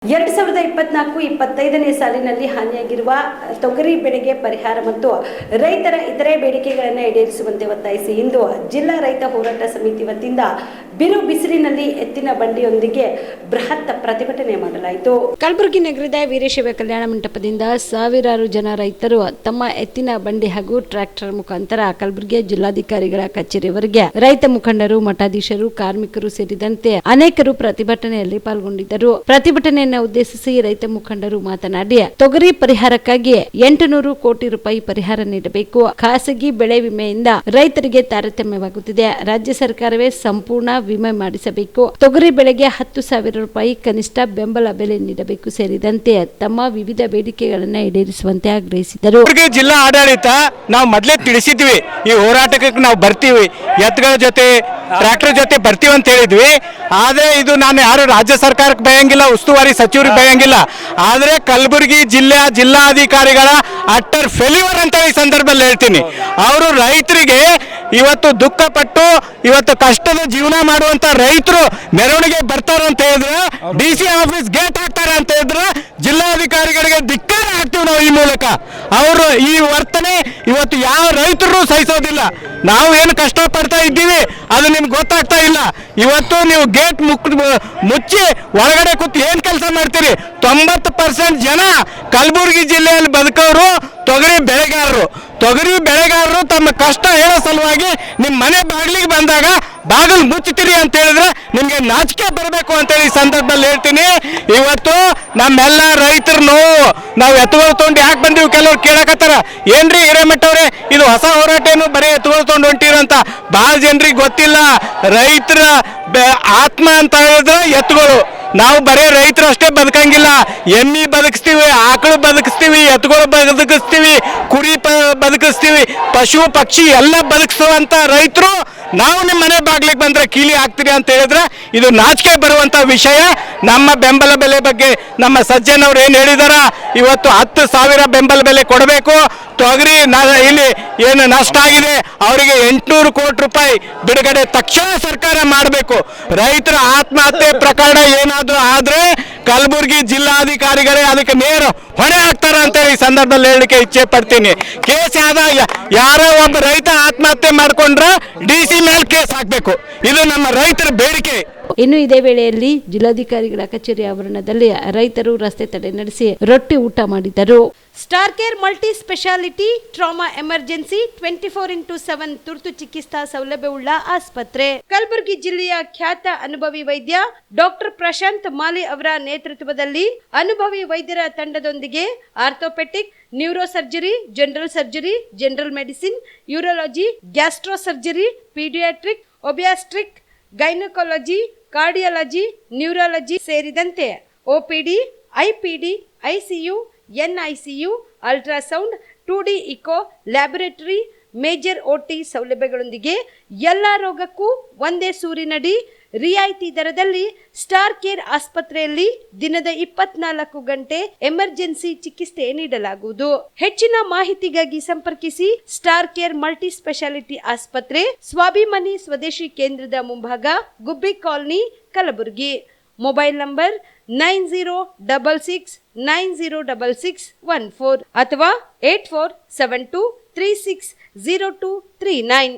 2024-25ನೇ ಸಾಲಿನಲ್ಲಿ ಹಾನಿಯಾಗಿರುವ ತೊಗರಿ ಬೆಳೆಗೆ ಪರಿಹಾರ ಮತ್ತು ರೈತರ ಇತರೆ ಬೇಡಿಕೆಗಳನ್ನು ಈಡೇರಿಸುವಂತೆ ಒತ್ತಾಯಿಸಿ ಇಂದು ಜಿಲ್ಲಾ ರೈತ ಹೋರಾಟ ಸಮಿತಿ ವತಿಯಿಂದ ಬಿರು ಬಿಸಿಲಿನಲ್ಲಿ ಎತ್ತಿನ ಬಂಡಿಯೊಂದಿಗೆ ಬೃಹತ್ ಪ್ರತಿಭಟನೆ ಮಾಡಲಾಯಿತು. ಕಲಬುರಗಿ ನಗರದ ವೀರಶೈವ ಕಲ್ಯಾಣ ಮಂಟಪದಿಂದ ಸಾವಿರಾರು ಜನ ರೈತರು ತಮ್ಮ ಎತ್ತಿನ ಬಂಡಿ ಹಾಗೂ ಟ್ರ್ಯಾಕ್ಟರ್ ಮುಖಾಂತರ ಕಲಬುರಗಿಯ ಜಿಲ್ಲಾಧಿಕಾರಿಗಳ ಕಚೇರಿವರೆಗೆ ರೈತ ಮುಖಂಡರು, ಮಠಾಧೀಶರು, ಕಾರ್ಮಿಕರು ಸೇರಿದಂತೆ ಅನೇಕರು ಪ್ರತಿಭಟನೆಯಲ್ಲಿ ಪಾಲ್ಗೊಂಡಿದ್ದರು. ಪ್ರತಿಭಟನೆಯನ್ನು ಉದ್ದೇಶಿಸಿ ರೈತ ಮುಖಂಡರು ಮಾತನಾಡಿ, ತೊಗರಿ ಪರಿಹಾರಕ್ಕಾಗಿ 800 ಕೋಟಿ ರೂಪಾಯಿ ಪರಿಹಾರ ನೀಡಬೇಕು. ಖಾಸಗಿ ಬೆಳೆ ವಿಮೆಯಿಂದ ರೈತರಿಗೆ ತಾರತಮ್ಯವಾಗುತ್ತಿದೆ. ರಾಜ್ಯ ಸರ್ಕಾರವೇ ಸಂಪೂರ್ಣ ವಿಮೆ ಮಾಡಿಸಬೇಕು. ತೊಗರಿ ಬೆಳೆಗೆ 10,000 ರೂಪಾಯಿ ಕನಿಷ್ಠ ಬೆಂಬಲ ಬೆಲೆ ನೀಡಬೇಕು ಸೇರಿದಂತೆ ತಮ್ಮ ವಿವಿಧ ಬೇಡಿಕೆಗಳನ್ನು ಈಡೇರಿಸುವಂತೆ ಆಗ್ರಹಿಸಿದರು. ಜಿಲ್ಲಾ ಆಡಳಿತ ನಾವು ಮೊದಲೇ ತಿಳಿಸಿದ್ವಿ, ಈ ಹೋರಾಟಕ್ಕೆ ನಾವು ಬರ್ತೀವಿ, ಎತ್ತುಗಳ ಜೊತೆ ಟ್ರ್ಯಾಕ್ಟರ್ ಜೊತೆ ಬರ್ತೀವಿ ಅಂತ ಹೇಳಿದ್ವಿ. ಆದ್ರೆ ಇದು ನಾನು ಯಾರು ರಾಜ್ಯ ಸರ್ಕಾರಕ್ಕೆ ಬಯಂಗಿಲ್ಲ, ಉಸ್ತುವಾರಿ ಸಚಿವರಿಗೆ ಬಯಂಗಿಲ್ಲ. ಆದ್ರೆ ಕಲಬುರಗಿ ಜಿಲ್ಲಾಧಿಕಾರಿಗಳ ಅಟ್ಟರ್ ಫೇಲ್ಯೂರ್ ಅಂತ ಈ ಸಂದರ್ಭದಲ್ಲಿ ಹೇಳ್ತೀನಿ. ಅವರು ರೈತರಿಗೆ ಇವತ್ತು ದುಃಖ ಪಟ್ಟು ಇವತ್ತು ಕಷ್ಟದ ಜೀವನ ಮಾಡುವಂತ ರೈತರು ಮೆರವಣಿಗೆ ಬರ್ತಾರೆ ಅಂತ ಹೇಳಿದ್ರೆ, DC ಆಫೀಸ್ ಗೇಟ್ ಹಾಕ್ತಾರೆ ಅಂತ ಹೇಳಿದ್ರೆ ಜಿಲ್ಲಾಧಿಕಾರಿಗಳಿಗೆ ಧಿಕ್ಕಾರ ಹಾಕ್ತೀವಿ ನಾವು. ಈ ಮೂಲಕ ಅವರು ಈ ವರ್ತನೆ ಇವತ್ತು ಯಾವ ರೈತರು ಸಹಿಸೋದಿಲ್ಲ. ನಾವು ಏನು ಕಷ್ಟ ಪಡ್ತಾ ಇದ್ದೀವಿ ಅದು ನಿಮ್ಗೆ ಗೊತ್ತಾಗ್ತಾ ಇಲ್ಲ. ಇವತ್ತು ನೀವು ಗೇಟ್ ಮುಚ್ಚಿ ಒಳಗಡೆ ಕೂತು ಏನ್ ಕೆಲಸ ಮಾಡ್ತೀರಿ? 90% ಜನ ಕಲಬುರಗಿ ಜಿಲ್ಲೆಯಲ್ಲಿ ಬದುಕೋರು ತೊಗರಿ ಬೆಳೆಗಾರರು ತಮ್ಮ ಕಷ್ಟ ಹೇಳೋ ಸಲುವಾಗಿ ನಿಮ್ಮ ಮನೆ ಬಾಗಿಲಿಗೆ ಬಂದಾಗ ಬಾಗಿಲು ಮುಚ್ಚುತ್ತೀರಿ ಅಂತ ಹೇಳಿದ್ರೆ ನಿಮ್ಗೆ ನಾಚಿಕೆ ಬರಬೇಕು ಅಂತೇಳಿ ಈ ಸಂದರ್ಭದಲ್ಲಿ ಹೇಳ್ತೀನಿ. ಇವತ್ತು ನಮ್ಮೆಲ್ಲ ರೈತರ ನೋವು, ನಾವು ಎತ್ತುಗಳು ತೊಗೊಂಡು ಯಾಕೆ ಬಂದಿವಿ ಕೆಲವ್ರು ಕೇಳಕತ್ತಾರ, ಏನ್ರಿ ಹಿರೇಮಠ ಅವ್ರೆ ಇದು ಹೊಸ ಹೋರಾಟ ಏನು ಬರೀ ಎತ್ತುಗಳು ತೊಗೊಂಡು ಹೊಂಟಿರಂತ ಬಹಳ ಜನರಿಗೆ ಗೊತ್ತಿಲ್ಲ. ರೈತರ ಆತ್ಮ ಅಂತ ಹೇಳಿದ್ರೆ ಎತ್ತುಗಳು. ನಾವು ಬರೀ ರೈತರು ಅಷ್ಟೇ ಬದುಕಂಗಿಲ್ಲ, ಎಮ್ಮಿ ಬದುಕಿಸ್ತೀವಿ, ಆಕಳು ಬದುಕಿಸ್ತೀವಿ, ಎತ್ತುಗಳು ಬದುಕಿಸ್ತೀವಿ, ಕುರಿ ಬದುಕಿಸ್ತೀವಿ, ಪಶು ಪಕ್ಷಿ ಎಲ್ಲ ಬದುಕಿಸುವಂತ ರೈತರು ನಾವು ನಿಮ್ಮ ಮನೆ ಬಾಗ್ಲಿಗೆ ಬಂದ್ರೆ ಕೀಲಿ ಹಾಕ್ತೀರಿ ಅಂತ ಹೇಳಿದ್ರೆ ಇದು ನಾಚಿಕೆ ಬರುವಂತ ವಿಷಯ. ನಮ್ಮ ಬೆಂಬಲ ಬೆಲೆ ಬಗ್ಗೆ ನಮ್ಮ ಸಜ್ಜನ್ ಅವ್ರು ಏನು ಹೇಳಿದಾರ, ಇವತ್ತು 10,000 ಬೆಂಬಲ ಬೆಲೆ ಕೊಡಬೇಕು. ತೊಗರಿ ಇಲ್ಲಿ ಏನು ನಷ್ಟ ಆಗಿದೆ ಅವರಿಗೆ 800 ಕೋಟಿ ರೂಪಾಯಿ ಬಿಡುಗಡೆ ತಕ್ಷಣ ಸರ್ಕಾರ ಮಾಡಬೇಕು. ರೈತರ ಆತ್ಮಹತ್ಯೆ ಪ್ರಕರಣ ಏನಾದರೂ ಆದ್ರೆ ಕಲಬುರಗಿ ಜಿಲ್ಲಾಧಿಕಾರಿಗಳೇ ಅದಕ್ಕೆ ನೇರ ಹೊಣೆ ಹಾಕ್ತಾರ ಅಂತ ಈ ಸಂದರ್ಭದಲ್ಲಿ ಹೇಳಲಿಕ್ಕೆ ಇಚ್ಛೆ ಪಡ್ತೀನಿ. ಕೇಸ್ ಯಾರೋ ಒಬ್ಬ ರೈತ ಆತ್ಮಹತ್ಯೆ ಮಾಡ್ಕೊಂಡ್ರೆ DC ಮೇಲೆ ಕೇಸ್ ಹಾಕ್ಬೇಕು. ಇದು ನಮ್ಮ ರೈತರ ಬೇಡಿಕೆ. ಇನ್ನು ಇದೇ ವೇಳೆಯಲ್ಲಿ ಜಿಲ್ಲಾಧಿಕಾರಿಗಳ ಕಚೇರಿ ಆವರಣದಲ್ಲಿ ರೈತರು ರಸ್ತೆ ತಡೆ ನಡೆಸಿ ರೊಟ್ಟಿ ಊಟ ಮಾಡಿದರು. Star care multi speciality trauma emergency 24x7 ತುರ್ತು ಚಿಕಿತ್ಸಾ ಸೌಲಭ್ಯವುಳ್ಳ ಆಸ್ಪತ್ರೆ. ಕಲಬುರಗಿ ಜಿಲ್ಲೆಯ ಖ್ಯಾತ ಅನುಭವಿ ವೈದ್ಯ ಡಾಕ್ಟರ್ ಪ್ರಶಾಂತ್ ಮಾಲಿ ಅವರ ನೇತೃತ್ವದಲ್ಲಿ ಅನುಭವಿ ವೈದ್ಯರ ತಂಡದೊಂದಿಗೆ orthopedic, neuro surgery, general surgery, general medicine, urology, gastro surgery, pediatric, obstetric, gynecology, cardiology, neurology ಸೇರಿದಂತೆ OPD, IPD, ICU, NICU, ultrasound, 2D echo, laboratory, major OT ಸೌಲಭ್ಯಗಳೊಂದಿಗೆ ಎಲ್ಲ ರೋಗಕ್ಕೂ ಒಂದೇ ಸೂರಿನಡಿ ರಿಯಾಯಿತಿ ದರದಲ್ಲಿ ಸ್ಟಾರ್ ಕೇರ್ ಆಸ್ಪತ್ರೆಯಲ್ಲಿ ದಿನದ 24 ಗಂಟೆ ಎಮರ್ಜೆನ್ಸಿ ಚಿಕಿತ್ಸೆ ನೀಡಲಾಗುವುದು. ಹೆಚ್ಚಿನ ಮಾಹಿತಿಗಾಗಿ ಸಂಪರ್ಕಿಸಿ ಸ್ಟಾರ್ ಕೇರ್ ಮಲ್ಟಿ ಸ್ಪೆಷಾಲಿಟಿ ಆಸ್ಪತ್ರೆ, ಸ್ವಾಭಿಮಾನಿ ಸ್ವದೇಶಿ ಕೇಂದ್ರದ ಮುಂಭಾಗ, ಗುಬ್ಬಿ ಕಾಲನಿ, ಕಲಬುರಗಿ. ಮೊಬೈಲ್ ನಂಬರ್ 9066906614 ಅಥವಾ 8472360239.